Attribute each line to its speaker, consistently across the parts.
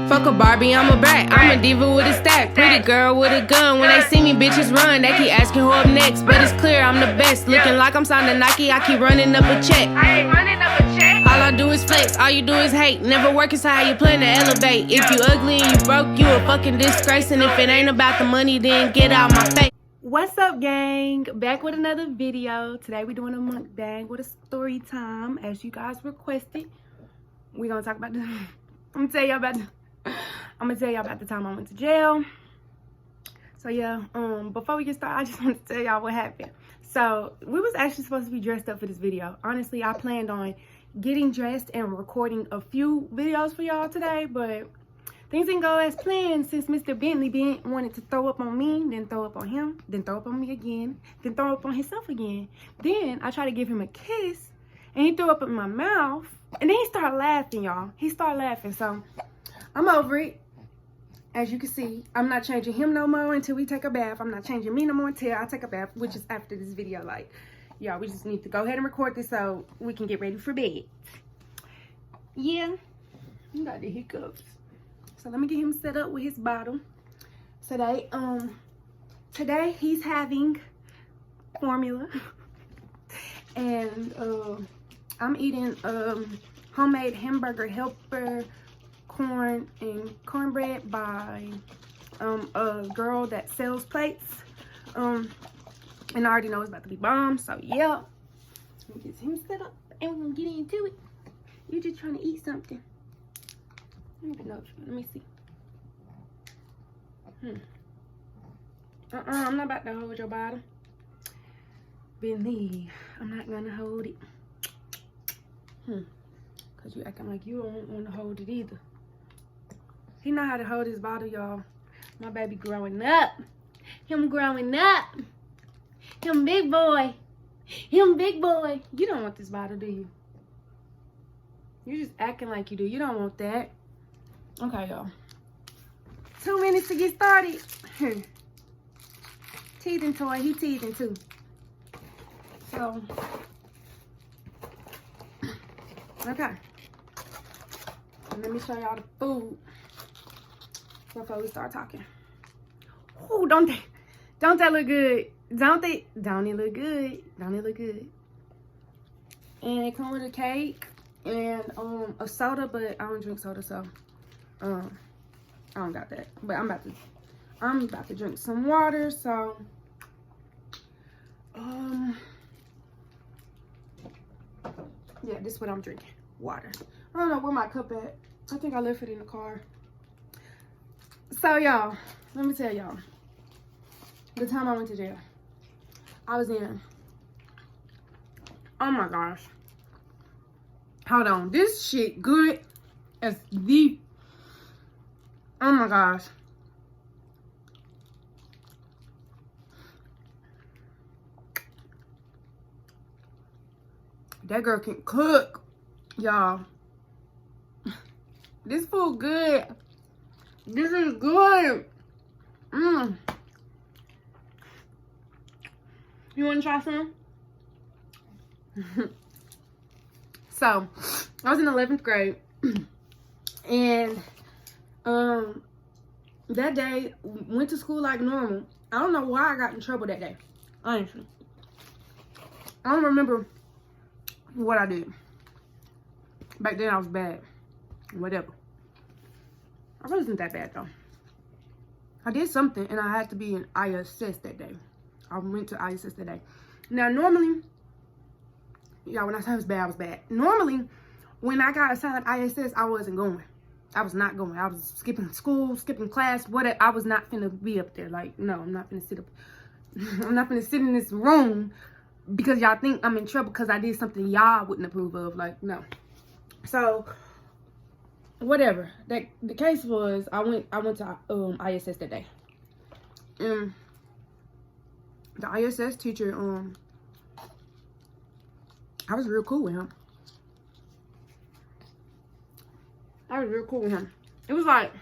Speaker 1: Fuck a Barbie, I'm a brat. I'm a diva with a stack. Pretty girl with a gun. When they see me, bitches run. They keep asking who up next, but it's clear I'm the best. Looking like I'm signed to Nike, I keep running up a check. All I do is flex, all you do is hate. Never work is how you plan to elevate. If you ugly and you broke, you a fucking disgrace. And if it ain't about the money, then get out my face. What's up, gang? Back with another video. Today we're doing a mukbang with a story time, as you guys requested. We're gonna talk about the I'm gonna tell y'all about the time I went to jail. So yeah, before we get started, I just want to tell y'all what happened. So we was actually supposed to be dressed up for this video. Honestly, I planned on getting dressed and recording a few videos for y'all today, but things didn't go as planned since Mr. Bentley wanted to throw up on me, then throw up on him, then throw up on me again, then throw up on himself again. Then I tried to give him a kiss, and he threw up in my mouth, and then he started laughing, y'all. He started laughing, so I'm over it. As you can see, I'm not changing him no more until we take a bath. I'm not changing me no more until I take a bath, which is after this video. Like, y'all, we just need to go ahead and record this so we can get ready for bed. Yeah, you got the hiccups. So let me get him set up with his bottle. Today he's having formula, and I'm eating homemade hamburger helper corn and cornbread by a girl that sells plates. And I already know it's about to be bomb, so yeah. Let me get him set up and we're gonna get into it. You're just trying to eat something. Let me see. I'm not about to hold your bottle. Believe I'm not gonna hold it. Cause you acting like you don't want to hold it either. He know how to hold his bottle, y'all. My baby growing up. Him growing up. Him big boy. Him big boy. You don't want this bottle, do you? You're just acting like you do. You don't want that. Okay, y'all. 2 minutes to get started. Teething toy. He teething too. So, okay. Let me show y'all the food before we start talking. Oh, don't that look good? Don't it look good? Don't it look good? And it comes with a cake and a soda, but I don't drink soda, so I don't got that. But I'm about to drink some water, so yeah, this is what I'm drinking. Water. I don't know where my cup at. I think I left it in the car. So y'all, let me tell y'all. The time I went to jail, I was in, oh my gosh. Hold on. This shit good as the, oh my gosh. That girl can cook, y'all. This food good. This is good. You want to try some? So, I was in 11th grade. And that day, went to school like normal. I don't know why I got in trouble that day. Honestly. I don't remember what I did. Back then I was bad. Whatever. I wasn't that bad though. I did something and I had to be in ISS that day. I went to ISS that day. Now normally, y'all, when I say I was bad, Normally, when I got assigned ISS, I wasn't going. I was not going. I was skipping school, skipping class, whatever. I was not finna be up there. Like, no, I'm not finna sit up. I'm not finna sit in this room because y'all think I'm in trouble because I did something y'all wouldn't approve of. Like, no. So, whatever. The case was, I went to ISS that day. The ISS teacher, I was real cool with him. It was like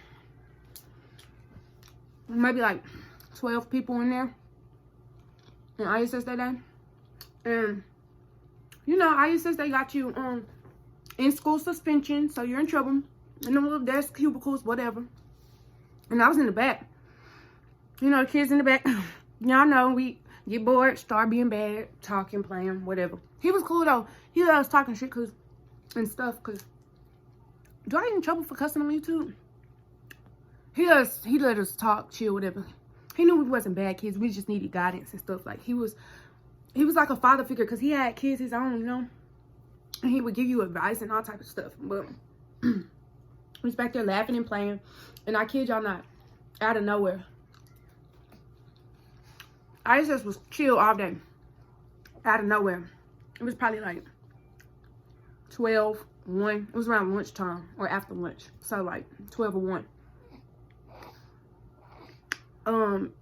Speaker 1: maybe like 12 people in there in ISS that day. And you know, ISS, they got you in school suspension, so you're in trouble.
Speaker 2: in them little desk cubicles, whatever. And I was in the back. You know, the kids in the back. Y'all know we get bored, start being bad, talking, playing, whatever. He was cool though. He let us talking shit and stuff. Cause do I get in trouble for cussing on YouTube? He let us talk, chill, whatever. He knew we wasn't bad kids. We just needed guidance and stuff. Like he was like a father figure because he had kids his own, you know. And he would give you advice and all type of stuff. But we was back there laughing and playing. And I kid y'all not, out of nowhere, ISS was chill all day. Out of nowhere. It was probably like 12, 1. It was around lunchtime or after lunch. So like 12 or 1.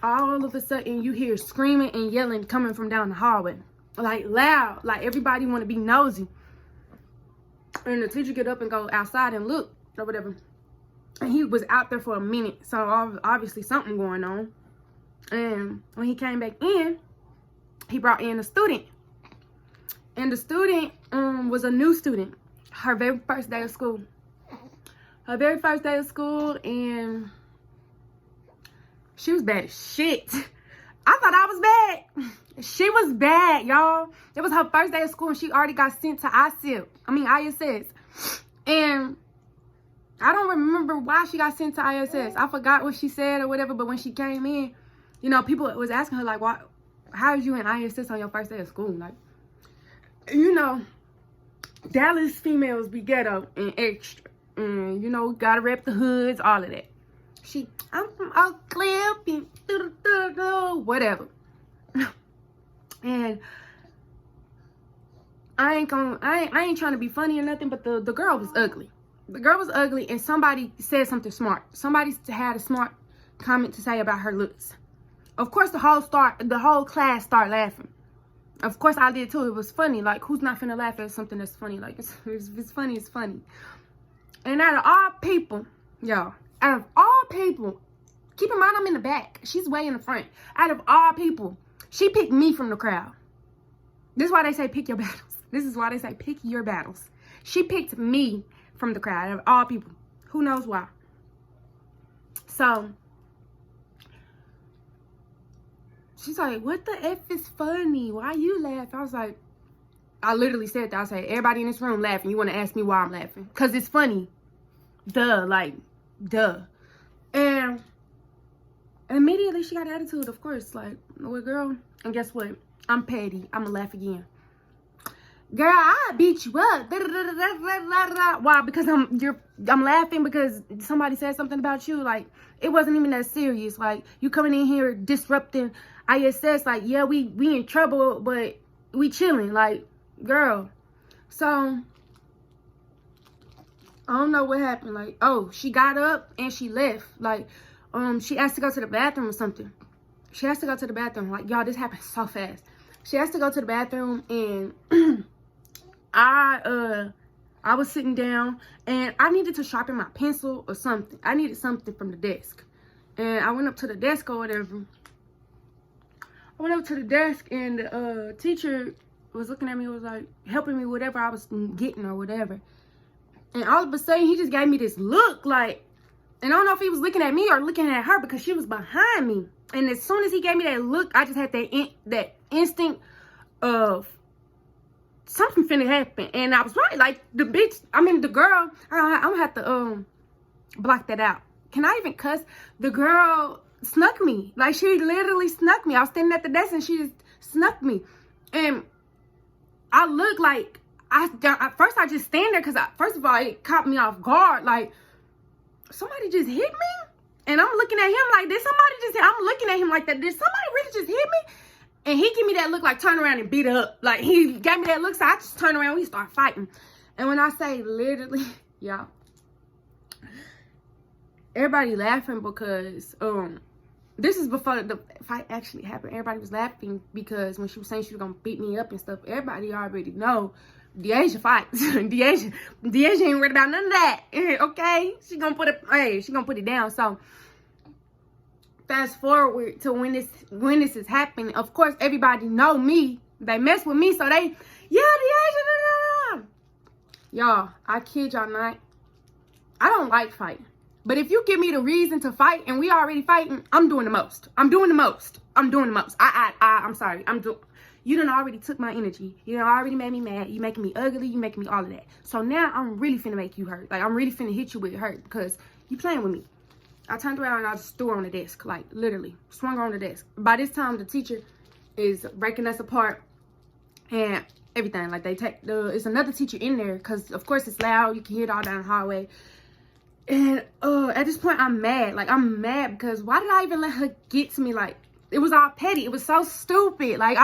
Speaker 2: All of a sudden you hear screaming and yelling coming from down the hallway. Like loud. Like everybody want to be nosy. And the teacher get up and go outside and look or whatever. And he was out there for a minute. So obviously something going on. And when he came back in, he brought in a student. And the student was a new student. Her very first day of school. Her very first day of school, and she was bad as shit. I thought I was bad. She was bad, y'all. It was her first day of school, and she already got sent to ISS. And I don't remember why she got sent to ISS. I forgot what she said or whatever, but when she came in, you know, people was asking her, like, why, how is you in ISS on your first day of school? Like, you know, Dallas females be ghetto and extra. And, you know, gotta rep the hoods, all of that. I'm from Oak Cliff and whatever. And I ain't trying to be funny or nothing, but the girl was ugly. The girl was ugly, and somebody said something smart. Somebody had a smart comment to say about her looks. Of course, the whole class started laughing. Of course, I did too. It was funny. Like, who's not finna laugh at something that's funny? Like, it's funny, it's funny. And out of all people, y'all, out of all people, keep in mind I'm in the back. She's way in the front. Out of all people, she picked me from the crowd. This is why they say pick your battles. This is why they say pick your battles. She picked me from the crowd, out of all people. Who knows why? So she's like, what the F is funny? Why you laugh? I was like, I literally said that. I said, everybody in this room laughing. You want to ask me why I'm laughing? Because it's funny. Duh. Like, duh. And immediately she got attitude, of course. Like, well, girl. And guess what? I'm petty. I'm going to laugh again. Girl, I beat you up. Why? Because I'm laughing because somebody said something about you. Like, it wasn't even that serious. Like, you coming in here disrupting ISS. Like, yeah, we in trouble, but we chilling. Like, girl. So I don't know what happened. Like, oh, she got up and she left. Like, she asked to go to the bathroom or something. She has to go to the bathroom. Like, y'all, this happened so fast. She has to go to the bathroom, and I was sitting down, and I needed to sharpen my pencil or something. I needed something from the desk. And I went up to the desk or whatever. I went up to the desk, and the teacher was looking at me, was like, helping me with whatever I was getting or whatever. And all of a sudden, he just gave me this look, like, and I don't know if he was looking at me or looking at her because she was behind me. And as soon as he gave me that look, I just had that instinct of something finna happen. And I was right, like, the girl, I'm gonna have to block that out. Can I even cuss? The girl snuck me. Like, she literally snuck me. I was standing at the desk and she just snuck me. And I look like, at first I just stand there because first of all, it caught me off guard. Like, somebody just hit me? And I'm looking at him like, I'm looking at him like that. Did somebody really just hit me? And he gave me that look like turn around and beat her up. Like, he gave me that look, so I just turned around and we started fighting. And when I say literally, y'all, everybody laughing because this is before the fight actually happened. Everybody was laughing because when she was saying she was gonna beat me up and stuff, everybody already know Deasia fights. Deasia ain't worried about none of that. Okay? She gonna put it down. So fast forward to when this is happening. Of course, everybody know me. They mess with me, so they, yeah, Deasia. Y'all, I kid y'all not. I don't like fighting. But if you give me the reason to fight and we already fighting, I'm doing the most. I'm doing the most. I'm doing the most. I'm sorry. You done already took my energy. You done already made me mad. You making me ugly. You making me all of that. So now I'm really finna make you hurt. Like, I'm really finna hit you with hurt because you playing with me. I turned around and I just threw her on the desk. Like, literally. Swung her on the desk. By this time, the teacher is breaking us apart and everything. Like, it's another teacher in there because, of course, it's loud. You can hear it all down the hallway. And at this point, I'm mad. Like, I'm mad because why did I even let her get to me? Like, it was all petty. It was so stupid. Like,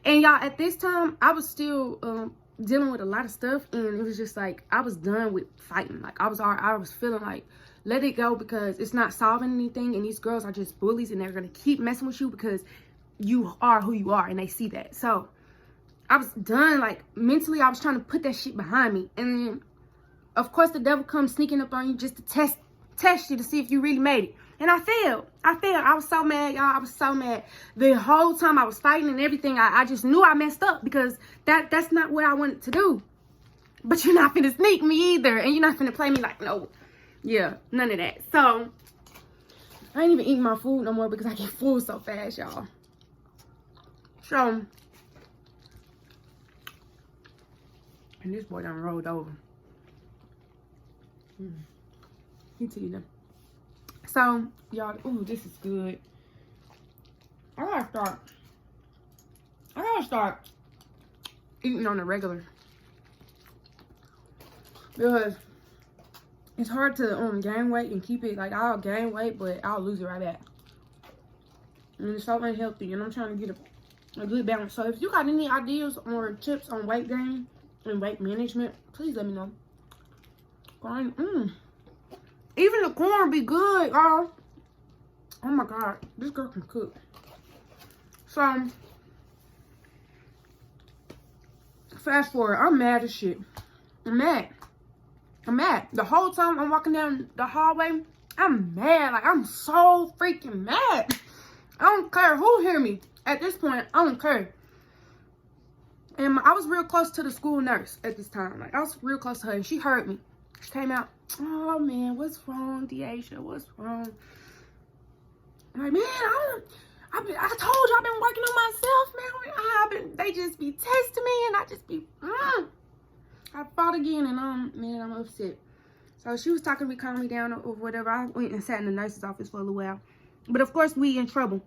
Speaker 2: and y'all, at this time, I was still dealing with a lot of stuff. And it was just like, I was done with fighting. Like, I was feeling like, let it go because it's not solving anything. And these girls are just bullies and they're going to keep messing with you because you are who you are. And they see that. So, I was done. Like, mentally, I was trying to put that shit behind me. And then, of course, the devil comes sneaking up on you just to test you to see if you really made it. And I failed. I was so mad, y'all. I was so mad. The whole time I was fighting and everything, I just knew I messed up because that's not what I wanted to do. But you're not finna sneak me either. And you're not finna play me like, no. Yeah, none of that. So, I ain't even eating my food no more because I get full so fast, y'all. So, and this boy done rolled over. You too, them. So, y'all, ooh, this is good. I gotta start eating on the regular because it's hard to gain weight and keep it. Like, I'll gain weight, but I'll lose it right back. And it's so unhealthy, and I'm trying to get a good balance. So, if you got any ideas or tips on weight gain and weight management, please let me know. Even the corn be good, y'all. Oh my God, this girl can cook. So, fast forward, I'm mad as shit. I'm mad. The whole time I'm walking down the hallway, I'm mad. Like, I'm so freaking mad. I don't care who hear me. At this point, I don't care. And I was real close to the school nurse at this time. Like, I was real close to her, and she heard me. She came out, oh man, what's wrong, Deasia? What's wrong? I'm like, man, I told you I've been working on myself, man. They just be testing me, and I just be, I fought again, and I'm upset. So she was talking to me, calm me down or whatever. I went and sat in the nurse's office for a little while. But of course, we in trouble.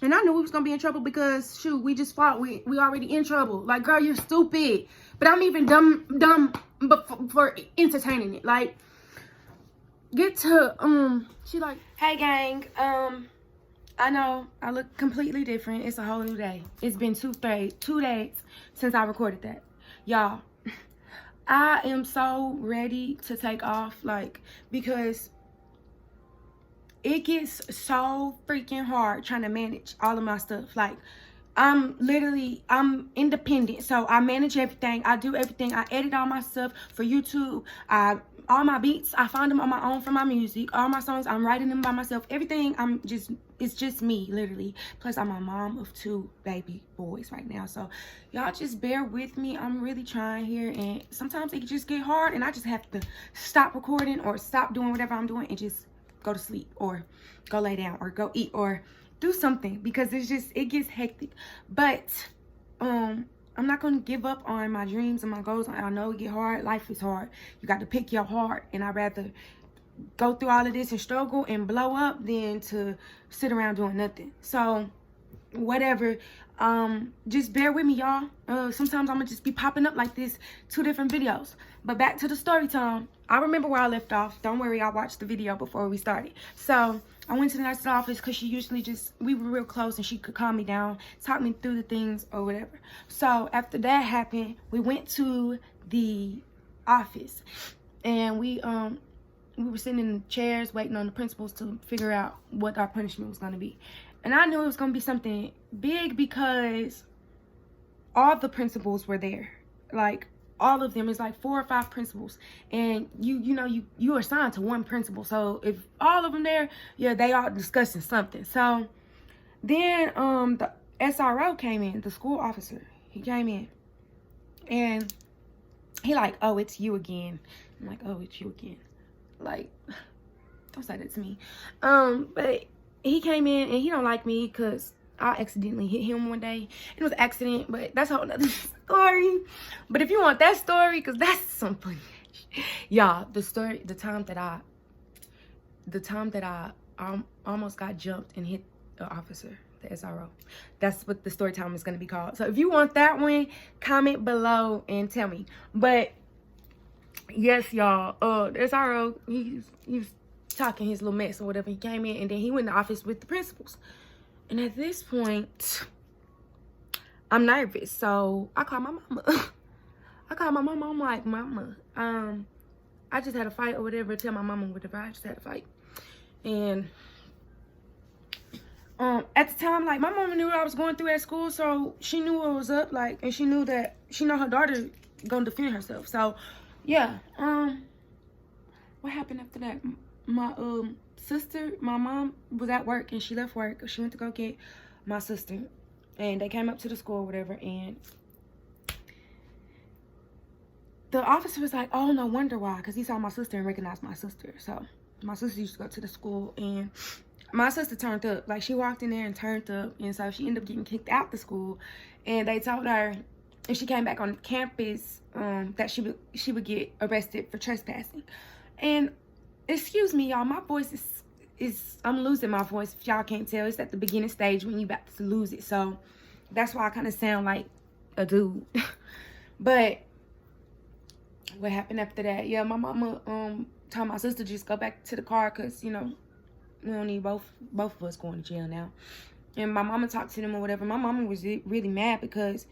Speaker 2: And I knew we was gonna be in trouble because shoot, we just fought. We already in trouble. Like, girl, you're stupid. But I'm even dumb but for entertaining it. Like, get to she like, hey gang, I know I look completely different. It's a whole new day. It's been 2 days since I recorded that. Y'all, I am so ready to take off, like, because it gets so freaking hard trying to manage all of my stuff. Like, I'm independent, so I manage everything. I do everything. I edit all my stuff for YouTube. All my beats, I find them on my own for my music. All my songs, I'm writing them by myself. Everything, it's just me, literally. Plus, I'm a mom of 2 baby boys right now. So, y'all just bear with me. I'm really trying here. And sometimes it can just get hard. And I just have to stop recording or stop doing whatever I'm doing and just go to sleep or go lay down or go eat or do something because it gets hectic. But I'm not gonna give up on my dreams and my goals. I know it get hard. Life is hard. You got to pick your heart, and I'd rather go through all of this and struggle and blow up than to sit around doing nothing. So whatever, just bear with me, y'all. Sometimes I'm gonna just be popping up like this, 2 different videos. But back to the story time. I remember where I left off. Don't worry, I watched the video before we started. So I went to the nurse's office because she usually we were real close and she could calm me down, talk me through the things or whatever. So after that happened, we went to the office and we were sitting in the chairs waiting on the principals to figure out what our punishment was going to be. And I knew it was going to be something big because all the principals were there. Like, all of them. Is like 4 or 5 principals. And you are assigned to one principal. So if all of them there, yeah, they are discussing something. So then the SRO came in, the school officer. He came in. And he like, oh, it's you again. I'm like, oh, it's you again. Like, don't say that to me. But he came in and he don't like me because I accidentally hit him one day. It was an accident, but that's a whole nother story. But if you want that story, because that's some funny y'all, the time that I almost got jumped and hit an officer, the SRO. That's what the story time is going to be called. So if you want that one, comment below and tell me. But yes, y'all, the SRO, he was talking his little mess or whatever. He came in and then he went in the office with the principals. And at this point, I'm nervous. So I called my mama. I'm like, Mama, I just had a fight or whatever. Tell my mama whatever. I just had a fight. And at the time, like, my mama knew what I was going through at school, so she knew what was up, like, and she knew her daughter gonna defend herself. So yeah, what happened after that? My sister, my mom was at work and she left work. She went to go get my sister, and they came up to the school or whatever, and the officer was like, oh, no wonder why, because he saw my sister and recognized my sister. So my sister used to go to the school, and my sister turned up. Like, she walked in there and turned up, and so she ended up getting kicked out the school. And they told her if she came back on campus that she would get arrested for trespassing. And excuse me, y'all, my voice is I'm losing my voice. If y'all can't tell, it's at the beginning stage when you about to lose it. So that's why I kind of sound like a dude. But what happened after that? Yeah, my mama told my sister just go back to the car because, you know, we don't need both of us going to jail now. And my mama talked to them or whatever. My mama was really mad because,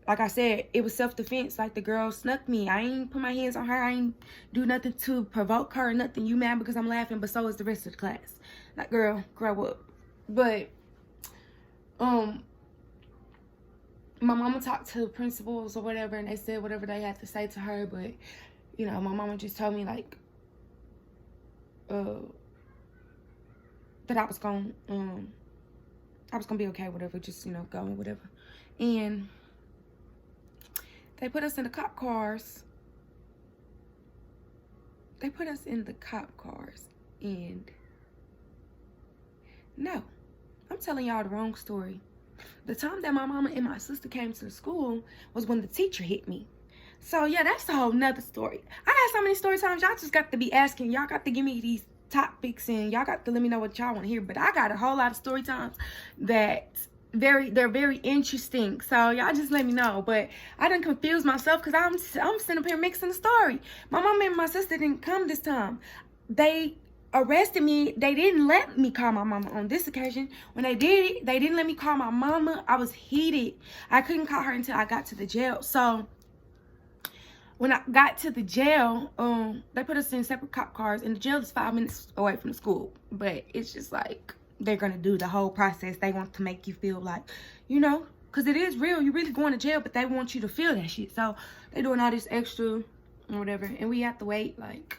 Speaker 2: like I said, it was self-defense. Like, the girl snuck me. I ain't put my hands on her. I ain't do nothing to provoke her or nothing. You mad because I'm laughing, but so is the rest of the class. Like, girl, grow up. But my mama talked to the principals or whatever, and they said whatever they had to say to her. But, you know, my mama just told me, like, that I was gonna be okay, whatever, just, you know, go and whatever. And they put us in the cop cars. And no, I'm telling y'all the wrong story. The time that my mama and my sister came to the school was when the teacher hit me. So yeah, that's a whole nother story. I got so many story times. Y'all just got to be asking. Y'all got to give me these topics and y'all got to let me know what y'all want to hear. But I got a whole lot of story times that they're very interesting. So y'all just let me know. But I done confused myself because I'm sitting up here mixing the story. My mama and my sister didn't come this time. They arrested me. They didn't let me call my mama on this occasion. When they did it, they didn't let me call my mama. I was heated. I couldn't call her until I got to the jail. So when I got to the jail, they put us in separate cop cars, and the jail is 5 minutes away from the school. But it's just like, they're gonna do the whole process. They want to make you feel like, you know, because it is real. You're really going to jail, but they want you to feel that shit. So they doing all this extra or whatever, and we have to wait, like,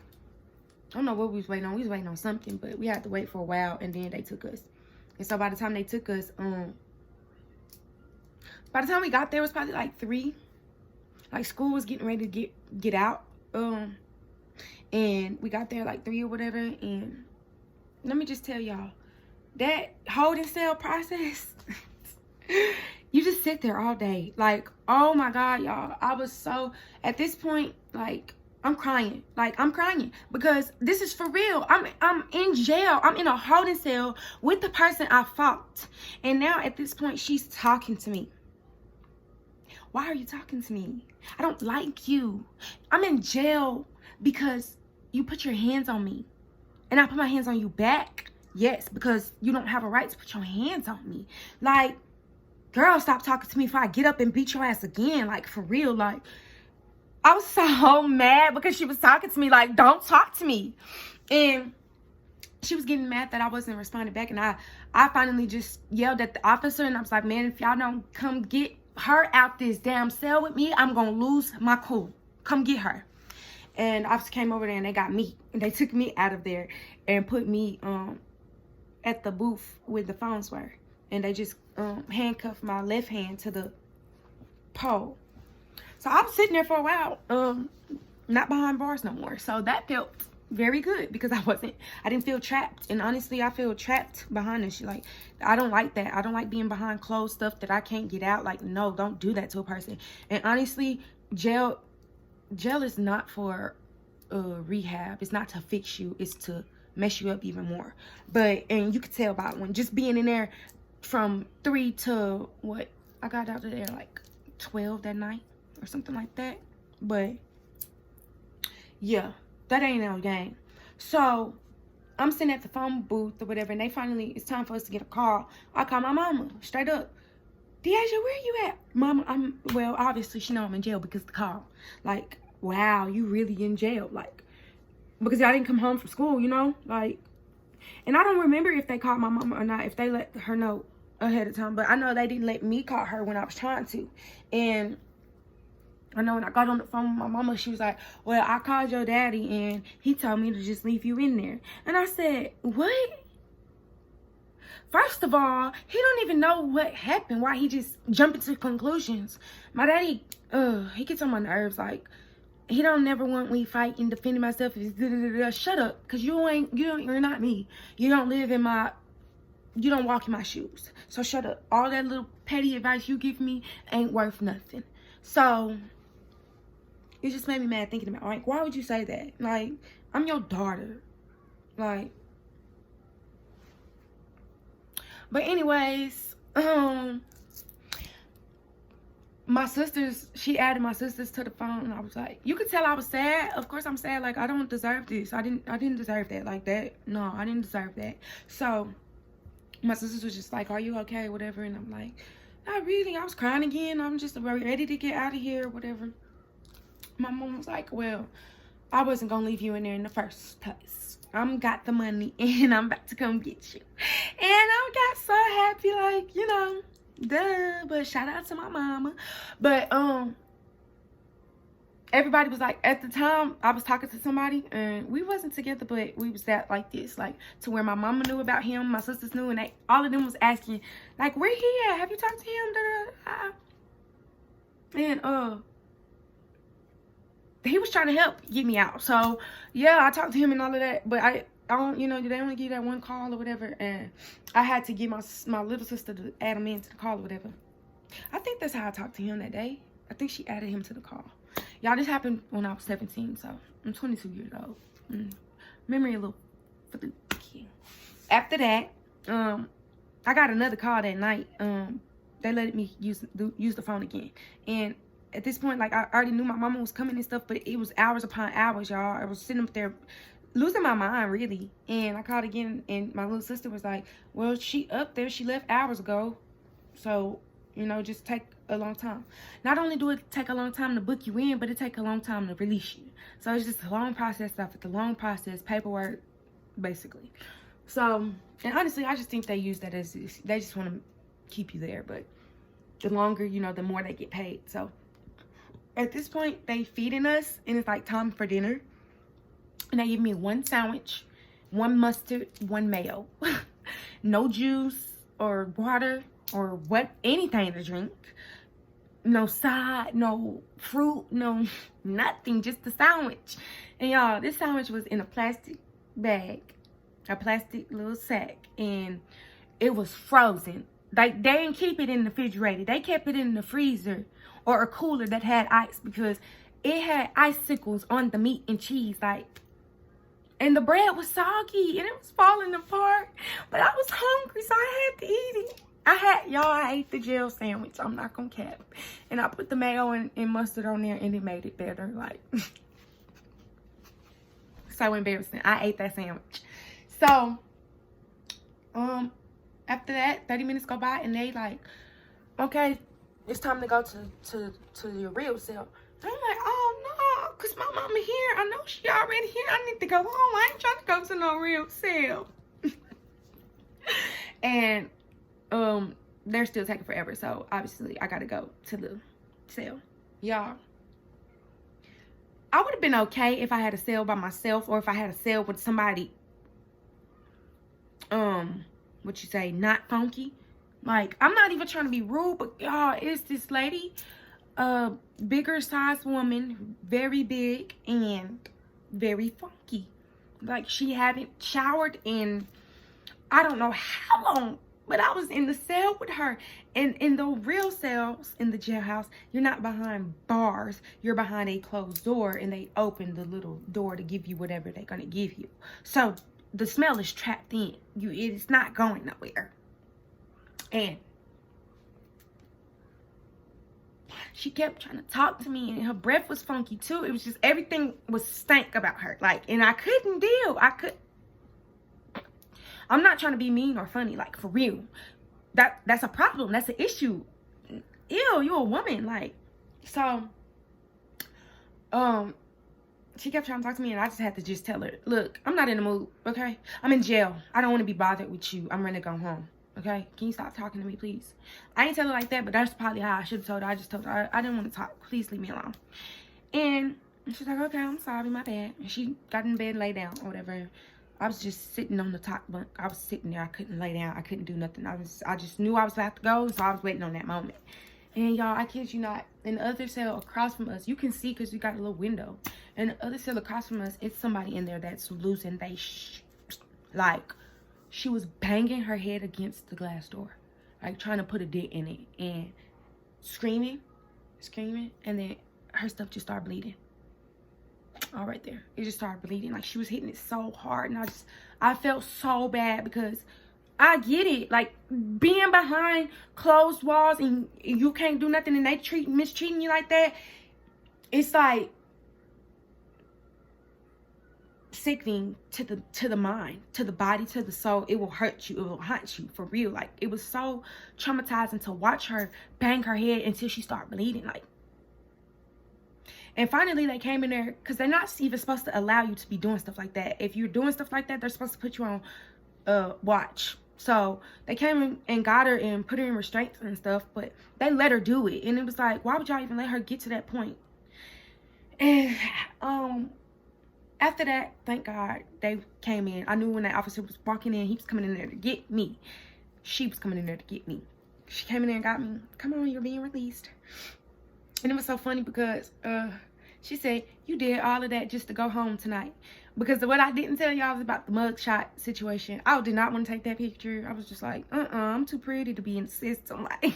Speaker 2: I don't know what we was waiting on. We was waiting on something, but we had to wait for a while, and then they took us. And so by the time they took us, by the time we got there, it was probably like 3. Like, school was getting ready to get out. And we got there like 3 or whatever. And let me just tell y'all, that holding cell process, you just sit there all day. Like, oh my God, y'all. I was so, at this point, like, I'm crying. Like, I'm crying because this is for real. I'm in jail. I'm in a holding cell with the person I fought. And now at this point, she's talking to me. Why are you talking to me? I don't like you. I'm in jail because you put your hands on me. And I put my hands on you back. Yes, because you don't have a right to put your hands on me. Like, girl, stop talking to me before I get up and beat your ass again. Like, for real. Like, I was so mad because she was talking to me like, don't talk to me. And she was getting mad that I wasn't responding back. And I finally just yelled at the officer. And I was like, man, if y'all don't come get her out this damn cell with me, I'm going to lose my cool. Come get her. And the officer came over there and they got me. And they took me out of there and put me at the booth where the phones were. And they just handcuffed my left hand to the pole. So I was sitting there for a while, not behind bars no more. So that felt very good because I didn't feel trapped. And honestly, I feel trapped behind this shit. Like, I don't like that. I don't like being behind closed stuff that I can't get out. Like, no, don't do that to a person. And honestly, jail is not for rehab. It's not to fix you. It's to mess you up even more. And you could tell by when just being in there from 3 to what, I got out of there like 12 that night or something like that. But yeah, that ain't no game. So I'm sitting at the phone booth or whatever, and it's time for us to get a call. I call my mama straight up. Deasia, where you at? Mama, well, obviously she know I'm in jail because of the call. Like, wow, you really in jail? Like, because I didn't come home from school, you know? Like, and I don't remember if they called my mama or not, if they let her know ahead of time. But I know they didn't let me call her when I was trying to. And I know when I got on the phone with my mama, she was like, well, I called your daddy and he told me to just leave you in there. And I said, what? First of all, he don't even know what happened. Why he just jumping to conclusions. My daddy, he gets on my nerves. Like, he don't never want me fighting, defending myself. Shut up, cause you're not me. You don't walk in my shoes. So shut up. All that little petty advice you give me ain't worth nothing. So it just made me mad thinking about, like, why would you say that? Like, I'm your daughter. Like, but anyways, my sisters, she added my sisters to the phone, and I was like, you could tell I was sad. Of course I'm sad. Like, I don't deserve this. I didn't deserve that. Like, that, no, I didn't deserve that. So my sisters was just like, are you okay, whatever? And I'm like, not really. I was crying again. I'm just ready to get out of here, whatever. My mom was like, well, I wasn't gonna leave you in there in the first place. I'm got the money and I'm about to come get you. And I got so happy, like, you know, duh. But shout out to my mama. But everybody was like, at the time I was talking to somebody and we wasn't together, but we was that like this, like to where my mama knew about him, my sisters knew, and all of them was asking, like, where he at? Have you talked to him? And he was trying to help get me out. So yeah, I talked to him and all of that, but I don't, you know, they only give you that one call or whatever, and I had to get my little sister to add him into the call or whatever. I think that's how I talked to him that day. I think she added him to the call. Y'all, this happened when I was 17, so I'm 22 years old. Memory a little fluky. After that, I got another call that night. They let me use the phone again, and at this point, like, I already knew my mama was coming and stuff, but it was hours upon hours, y'all. I was sitting up there losing my mind, really. And I called again, and my little sister was like, well, she up there. She left hours ago. So, you know, just take a long time. Not only do it take a long time to book you in, but it take a long time to release you. So it's just a long process stuff. It's a long process, paperwork, basically. So, and honestly, I just think they use that as, they just want to keep you there. But the longer, you know, the more they get paid. So at this point, they feeding us, and it's like time for dinner. And they give me one sandwich, one mustard, one mayo. No juice or water or anything to drink. No side, no fruit, no nothing, just the sandwich. And y'all, this sandwich was in a plastic bag, a plastic little sack, and it was frozen. Like, they didn't keep it in the refrigerator. They kept it in the freezer or a cooler that had ice, because it had icicles on the meat and cheese, like, and the bread was soggy and it was falling apart. But I was hungry, so I had to eat it. I ate the jail sandwich. I'm not gonna cap. And I put the mayo and mustard on there, and it made it better. Like, so embarrassing. I ate that sandwich. So, after that, 30 minutes go by, and they like, okay, it's time to go to your real cell. I'm like, oh no, cause my mama here. I know she already here. I need to go home. I ain't trying to go to no real cell. And they're still taking forever, so obviously I gotta go to the cell. Y'all, I would have been okay if I had a cell by myself, or if I had a cell with somebody, what you say, not funky. Like, I'm not even trying to be rude, but y'all, it's this lady, bigger size woman, very big and very funky. Like, she hadn't showered in I don't know how long, but I was in the cell with her. And in the real cells in the jailhouse, you're not behind bars. You're behind a closed door, and they open the little door to give you whatever they're going to give you. So the smell is trapped in. It's not going nowhere. And she kept trying to talk to me, and her breath was funky too. It was just, everything was stank about her. Like, and I couldn't deal. I'm not trying to be mean or funny, like, for real. That's a problem. That's an issue. Ew, you're a woman. Like, so, she kept trying to talk to me, and I just had to just tell her, look, I'm not in the mood, okay? I'm in jail. I don't want to be bothered with you. I'm ready to go home, okay? Can you stop talking to me, please? I ain't tell her like that, but that's probably how I should have told her. I just told her, I didn't want to talk. Please leave me alone. And she's like, okay, I'm sorry, my bad. And she got in bed, lay down, or whatever. I was just sitting on the top bunk. I was sitting there. I couldn't lay down. I couldn't do nothing. I just knew I was about to go, so I was waiting on that moment. And y'all, I kid you not, in the other cell across from us, you can see because we got a little window. In the other cell across from us, it's somebody in there that's loose, and like, she was banging her head against the glass door, like trying to put a dent in it, and screaming, and then her stuff just started bleeding. All right there, it just started bleeding. Like, she was hitting it so hard, and I felt so bad, because I get it, like, being behind closed walls and you can't do nothing, and they mistreating you like that, it's like sickening to the mind, to the body, to the soul. It will hurt you. It will haunt you, for real. Like, it was so traumatizing to watch her bang her head until she started bleeding. Like, and finally they came in there, because they're not even supposed to allow you to be doing stuff like that. If you're doing stuff like that, they're supposed to put you on watch. So they came in and got her and put her in restraints and stuff, but they let her do it. And it was like, why would y'all even let her get to that point? And after that, thank God, they came in. I knew when that officer was walking in, he was coming in there to get me. She was coming in there to get me. She came in there and got me. Come on, you're being released. And it was so funny because she said, you did all of that just to go home tonight. Because what I didn't tell y'all was about the mugshot situation. I did not want to take that picture. I was just like, I'm too pretty to be in the system. Like,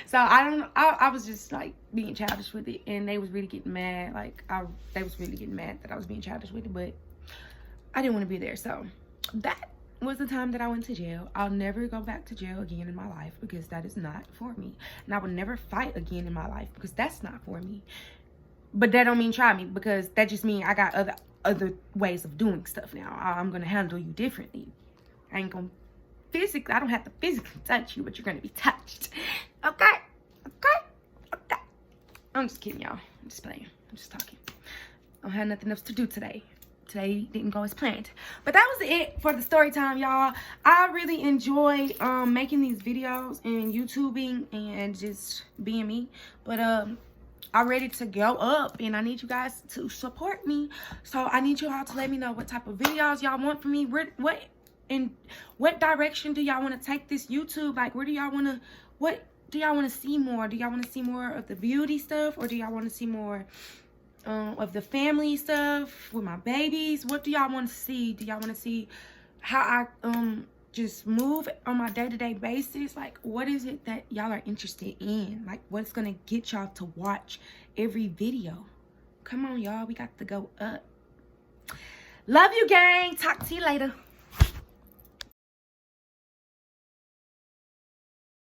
Speaker 2: so I was just like being childish with it. And they was really getting mad. Like, they was really getting mad that I was being childish with it. But I didn't want to be there. So that was the time that I went to jail. I'll never go back to jail again in my life, because that is not for me. And I will never fight again in my life, because that's not for me. But that don't mean try me, because that just means I got other ways of doing stuff now. I'm gonna handle you differently. I ain't gonna physically, I don't have to physically touch you, but you're gonna be touched. Okay? I'm just kidding, y'all. I'm just playing. I'm just talking. I don't have nothing else to do today. Today didn't go as planned. But that was it for the story time, y'all. I really enjoy making these videos and YouTubing and just being me. But I'm ready to go up, and I need you guys to support me. So I need you all to let me know what type of videos y'all want from me. What direction do y'all want to take this YouTube? Like, what do y'all want to see more? Do y'all want to see more of the beauty stuff, or do y'all want to see more of the family stuff with my babies? What do y'all want to see? Do y'all want to see how I just move on my day-to-day basis? Like, what is it that y'all are interested in? Like, what's gonna get y'all to watch every video? Come on, y'all, we got to go up. Love you, gang. Talk to you later.